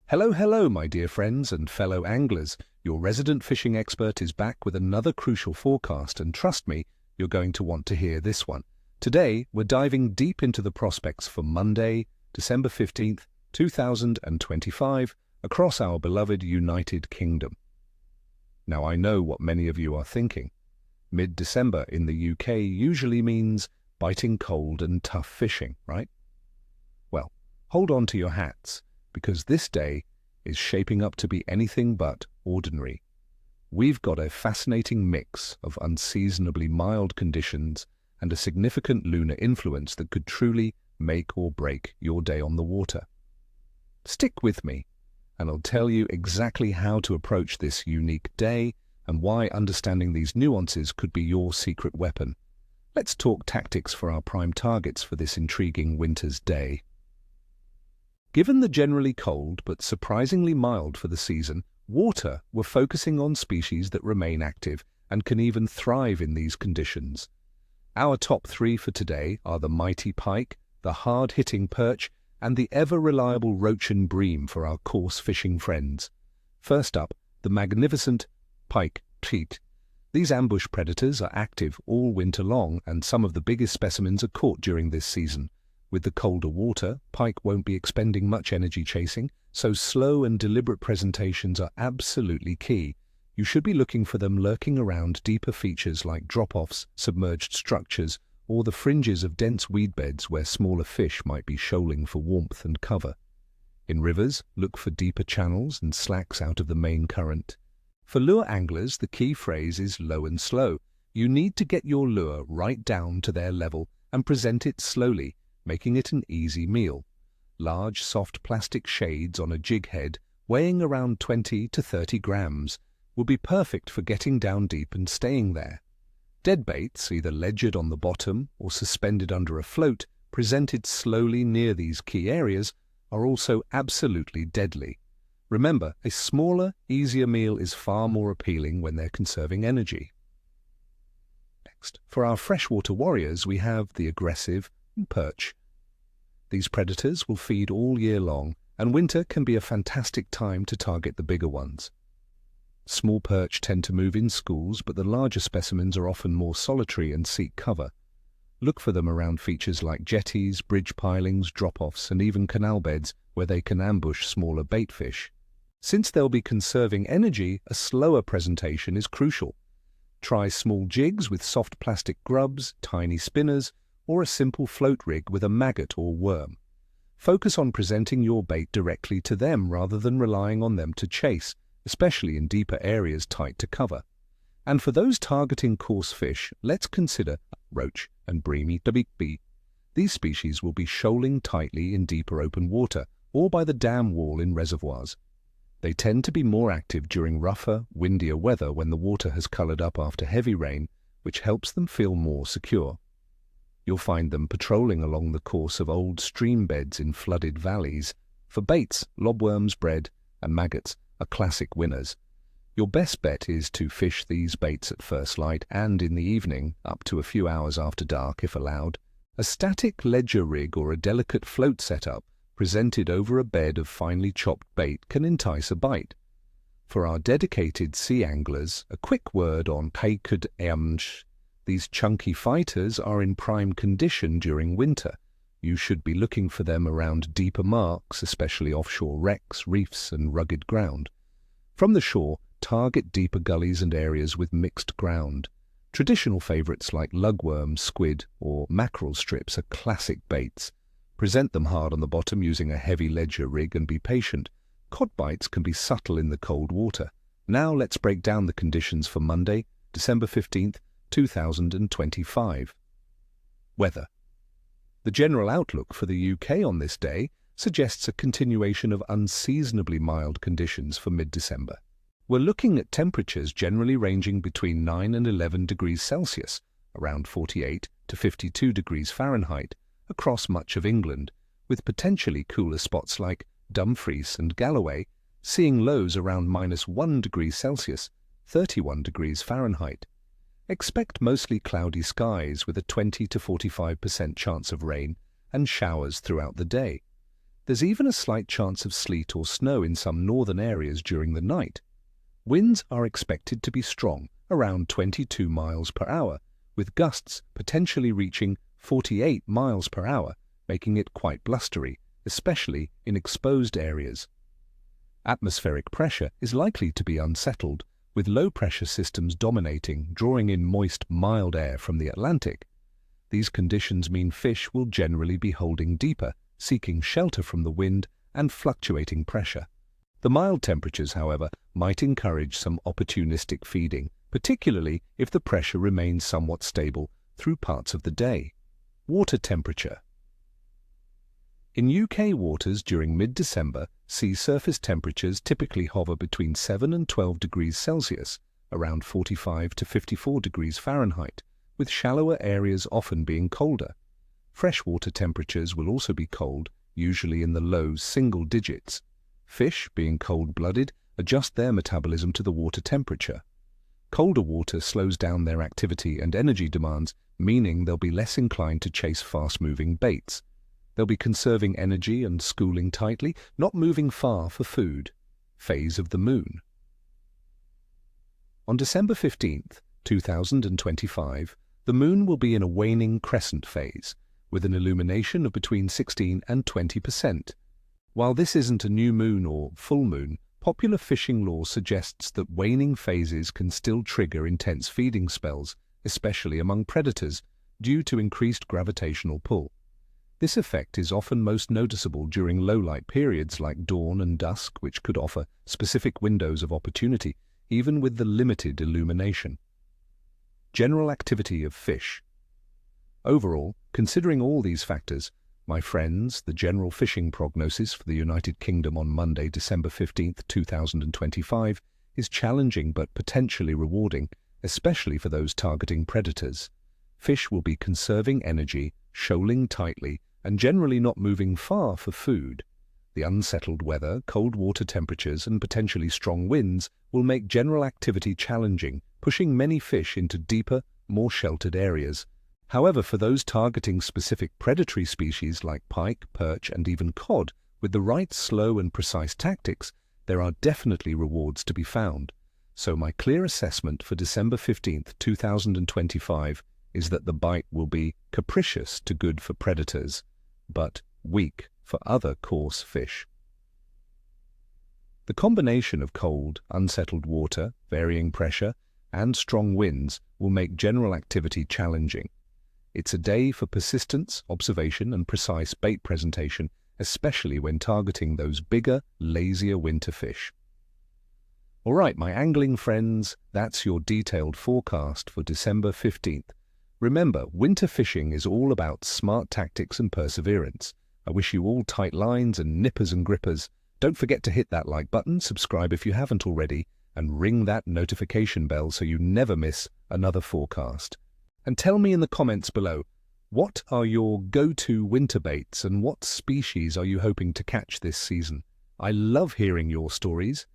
Hello, hello, my dear friends and fellow anglers. Your resident fishing expert is back with another crucial forecast, and trust me, you're going to want to hear this one. Today, we're diving deep into the prospects for Monday, December 15th, 2025, across our beloved United Kingdom. Now, I know what many of you are thinking. Mid-December in the UK usually means biting cold and tough fishing, right? Well, hold on to your hats, because this day is shaping up to be anything but ordinary. We've got a fascinating mix of unseasonably mild conditions and a significant lunar influence that could truly make or break your day on the water. Stick with me, and I'll tell you exactly how to approach this unique day and why understanding these nuances could be your secret weapon. Let's talk tactics for our prime targets for this intriguing winter's day. Given the generally cold but surprisingly mild for the season, we're focusing on species that remain active and can even thrive in these conditions. Our top three for today are the mighty pike, the hard-hitting perch, and the ever-reliable roach and bream for our coarse fishing friends. First up, the magnificent pike treat. These ambush predators are active all winter long, and some of the biggest specimens are caught during this season. With the colder water, pike won't be expending much energy chasing, so slow and deliberate presentations are absolutely key. You should be looking for them lurking around deeper features like drop-offs, submerged structures, or the fringes of dense weed beds where smaller fish might be shoaling for warmth and cover. In rivers, look for deeper channels and slacks out of the main current. For lure anglers, the key phrase is low and slow. You need to get your lure right down to their level and present it slowly, making it an easy meal. Large, soft plastic shades on a jig head, weighing around 20 to 30 grams, will be perfect for getting down deep and staying there. Dead baits, either ledgered on the bottom or suspended under a float, presented slowly near these key areas, are also absolutely deadly. Remember, a smaller, easier meal is far more appealing when they're conserving energy. Next, for our freshwater warriors, we have the aggressive perch. These predators will feed all year long, and winter can be a fantastic time to target the bigger ones. Small perch tend to move in schools, but the larger specimens are often more solitary and seek cover. Look for them around features like jetties, bridge pilings, drop-offs, and even canal beds where they can ambush smaller bait fish. Since they'll be conserving energy, a slower presentation is crucial. Try small jigs with soft plastic grubs, tiny spinners, or a simple float rig with a maggot or worm. Focus on presenting your bait directly to them rather than relying on them to chase, especially in deeper areas tight to cover. And for those targeting coarse fish, let's consider roach and breamy. These species will be shoaling tightly in deeper open water or by the dam wall in reservoirs. They tend to be more active during rougher, windier weather when the water has colored up after heavy rain, which helps them feel more secure. You'll find them patrolling along the course of old stream beds in flooded valleys. For baits, lobworms, bread, and maggots are classic winners. Your best bet is to fish these baits at first light and in the evening, up to a few hours after dark if allowed. A static ledger rig or a delicate float setup presented over a bed of finely chopped bait can entice a bite. For our dedicated sea anglers, a quick word on pike. These chunky fighters are in prime condition during winter. You should be looking for them around deeper marks, especially offshore wrecks, reefs, and rugged ground. From the shore, target deeper gullies and areas with mixed ground. Traditional favorites like lugworm, squid, or mackerel strips are classic baits. Present them hard on the bottom using a heavy ledger rig and be patient. Cod bites can be subtle in the cold water. Now let's break down the conditions for Monday, December 15th, 2025. Weather. The general outlook for the UK on this day suggests a continuation of unseasonably mild conditions for mid-December. We're looking at temperatures generally ranging between 9 and 11 degrees Celsius, around 48 to 52 degrees Fahrenheit, across much of England, with potentially cooler spots like Dumfries and Galloway, seeing lows around -1 degree Celsius, 31 degrees Fahrenheit. Expect mostly cloudy skies with a 20 to 45% chance of rain and showers throughout the day. There's even a slight chance of sleet or snow in some northern areas during the night. Winds are expected to be strong, around 22 miles per hour, with gusts potentially reaching 48 miles per hour, making it quite blustery, especially in exposed areas. Atmospheric pressure is likely to be unsettled, with low-pressure systems dominating, drawing in moist, mild air from the Atlantic. These conditions mean fish will generally be holding deeper, seeking shelter from the wind and fluctuating pressure. The mild temperatures, however, might encourage some opportunistic feeding, particularly if the pressure remains somewhat stable through parts of the day. Water temperature. In UK waters during mid-December, sea surface temperatures typically hover between 7 and 12 degrees Celsius, around 45 to 54 degrees Fahrenheit, with shallower areas often being colder. Freshwater temperatures will also be cold, usually in the low single digits. Fish, being cold-blooded, adjust their metabolism to the water temperature. Colder water slows down their activity and energy demands, meaning they'll be less inclined to chase fast-moving baits. They'll be conserving energy and schooling tightly, not moving far for food. Phase of the moon. On December 15th, 2025, the moon will be in a waning crescent phase, with an illumination of between 16 and 20%. While this isn't a new moon or full moon, popular fishing lore suggests that waning phases can still trigger intense feeding spells, especially among predators, due to increased gravitational pull. This effect is often most noticeable during low-light periods like dawn and dusk, which could offer specific windows of opportunity, even with the limited illumination. General activity of fish. Overall, considering all these factors, my friends, the general fishing prognosis for the United Kingdom on Monday, December 15th, 2025, is challenging but potentially rewarding, especially for those targeting predators. Fish will be conserving energy, shoaling tightly, and generally not moving far for food. The unsettled weather, cold water temperatures, and potentially strong winds will make general activity challenging, pushing many fish into deeper, more sheltered areas. However, for those targeting specific predatory species like pike, perch, and even cod, with the right slow and precise tactics, there are definitely rewards to be found. So my clear assessment for December 15th, 2025 is that the bite will be capricious to good for predators, but weak for other coarse fish. The combination of cold, unsettled water, varying pressure, and strong winds will make general activity challenging. It's a day for persistence, observation, and precise bait presentation, especially when targeting those bigger, lazier winter fish. All right, my angling friends, that's your detailed forecast for December 15th. Remember, winter fishing is all about smart tactics and perseverance. I wish you all tight lines and nippers and grippers. Don't forget to hit that like button, subscribe if you haven't already, and ring that notification bell so you never miss another forecast. And tell me in the comments below, what are your go-to winter baits and what species are you hoping to catch this season? I love hearing your stories.